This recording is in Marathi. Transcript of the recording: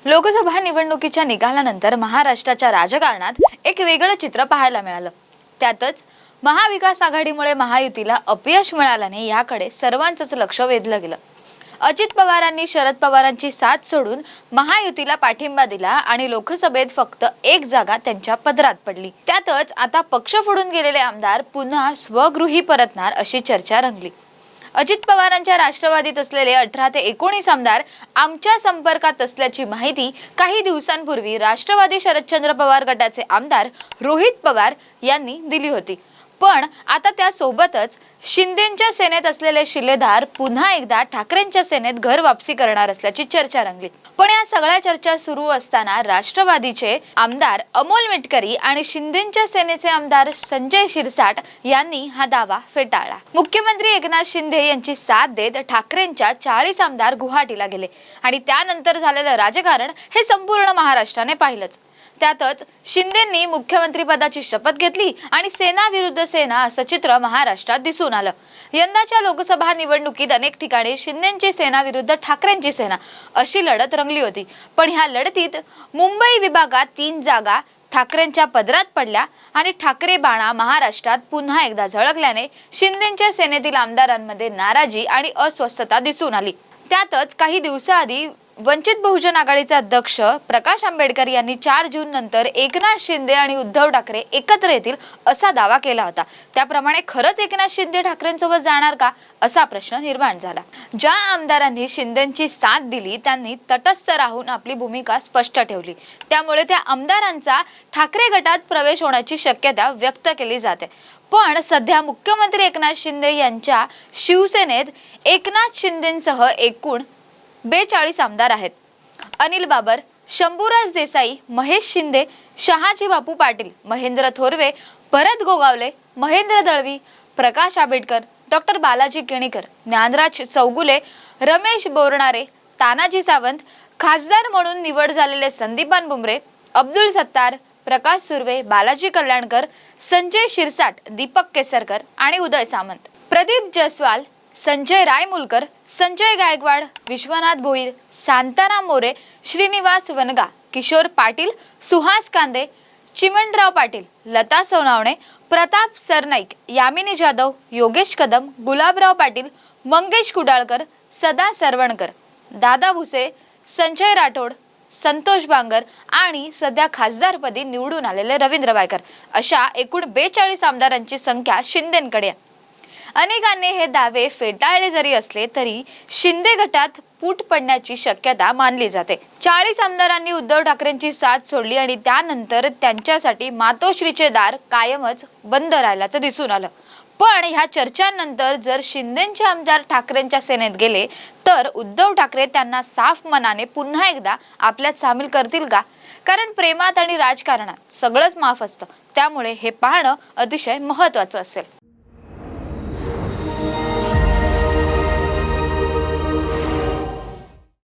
लोकसभा निवडणुकीच्या निकालानंतर महाराष्ट्राच्या राजकारणात एक वेगळं चित्र पाहायला मिळालं। त्यातच महाविकास आघाडीमुळे महायुतीला अपयश मिळाल्याने याकडे सर्वांचंच लक्ष वेधलं गेलं। अजित पवारांनी शरद पवारांची साथ सोडून महायुतीला पाठिंबा दिला आणि लोकसभेत फक्त एक जागा त्यांच्या पदरात पडली। त्यातच आता पक्ष फोडून गेलेले आमदार पुन्हा स्वगृही परतणार अशी चर्चा रंगली। अजित पवारांच्या राष्ट्रवादीत असलेले 18 ते 19 आमदार आमच्या संपर्कात असल्याची माहिती काही दिवसांपूर्वी राष्ट्रवादी शरदचंद्र पवार गटाचे आमदार रोहित पवार यांनी दिली होती। पण आता त्यासोबतच शिंदेंच्या सेनेत असलेले शिलेदार पुन्हा एकदा ठाकरेंच्या सेनेत घर वापसी करणार असल्याची चर्चा रंगली। पण या सगळ्या चर्चा सुरू असताना राष्ट्रवादीचे आमदार अमोल मिटकरी आणि शिंदेंच्या सेनेचे आमदार संजय शिरसाट यांनी हा दावा फेटाळला। मुख्यमंत्री एकनाथ शिंदे यांची साथ देत ठाकरेंच्या 40 आमदार गुवाहाटीला गेले आणि त्यानंतर झालेलं राजकारण हे संपूर्ण महाराष्ट्राने पाहिलंच। त्यातच शिंदेंनी मुख्यमंत्री पदाची शपथ घेतली आणि सेना विरुद्ध सेना असं चित्र महाराष्ट्रात दिसून आलं। यंदाच्या लोकसभा निवडणुकीत अनेक ठिकाणी शिंदेंची सेना विरुद्ध ठाकरेंची सेना अशी लढत रंगली होती। पण ह्या लढतीत मुंबई विभागात 3 जागा ठाकरेंच्या पदरात पडल्या आणि ठाकरे बाणा महाराष्ट्रात पुन्हा एकदा झळकल्याने शिंदेंच्या सेनेतील आमदारांमध्ये नाराजी आणि अस्वस्थता दिसून आली। त्यातच काही दिवसाआधी वंचित बहुजन आघाडीचे अध्यक्ष प्रकाश आंबेडकर यांनी 4 जून नंतर एकनाथ शिंदे आणि उद्धव ठाकरे एकत्र येतील असा दावा केला होता। त्याप्रमाणे खरंच एकनाथ शिंदे ठाकरेंसोबत जाणार का असा प्रश्न निर्माण झाला। ज्या आमदारांनी शिंदेंची साथ दिली त्यांनी तटस्थ राहून आपली भूमिका स्पष्ट ठेवली। त्यामुळे त्या आमदारांचा ठाकरे गटात प्रवेश होण्याची शक्यता व्यक्त केली जाते। पण सध्या मुख्यमंत्री एकनाथ शिंदे यांच्या शिवसेनेत एकनाथ शिंदेंसह एकूण 42 आमदार आहेत। अनिल बाबर, शंभूराज देसाई, महेश शिंदे, शहाजी बापू पाटील, महेंद्र थोरवे, भरत गोगावले, महेंद्र दळवी, प्रकाश आंबेडकर, डॉक्टर बालाजी केणीकर, ज्ञानराज चौगुले, रमेश बोरनारे, तानाजी सावंत, खासदार म्हणून निवड झालेले संदीपान बुमरे, अब्दुल सत्तार, प्रकाश सुर्वे, बालाजी कल्याणकर, संजय शिरसाट, दीपक केसरकर आणि उदय सामंत, प्रदीप जयस्वाल, संजय रायमुलकर, संजय गायकवाड, विश्वनाथ भोईर, शांताराम मोरे, श्रीनिवास वनगा, किशोर पाटील, सुहास कांदे, चिमणराव पाटील, लता सोनावणे, प्रताप सरनाईक, यामिनी जाधव, योगेश कदम, गुलाबराव पाटील, मंगेश कुडाळकर, सदा सरवणकर, दादा भुसे, संजय राठोड, संतोष बांगर आणि सध्या खासदारपदी निवडून आलेले रवींद्र वायकर अशा एकूण 42 आमदारांची संख्या शिंदेंकडे आहे। अनेकांनी हे दावे फेटाळले जरी असले तरी शिंदे गटात फूट पडण्याची शक्यता मानली जाते। 40 आमदारांनी उद्धव ठाकरेंची साथ सोडली आणि त्यानंतर त्यांच्यासाठी मातोश्रीचे दार कायमच बंद राहिल्याचं दिसून आलं। पण ह्या चर्चांनंतर जर शिंदेंचे आमदार ठाकरेंच्या सेनेत गेले तर उद्धव ठाकरे त्यांना साफ मनाने पुन्हा एकदा आपल्यात सामील करतील का? कारण प्रेमात आणि राजकारणात सगळंच माफ असतं, त्यामुळे हे पाहणं अतिशय महत्त्वाचं असेल।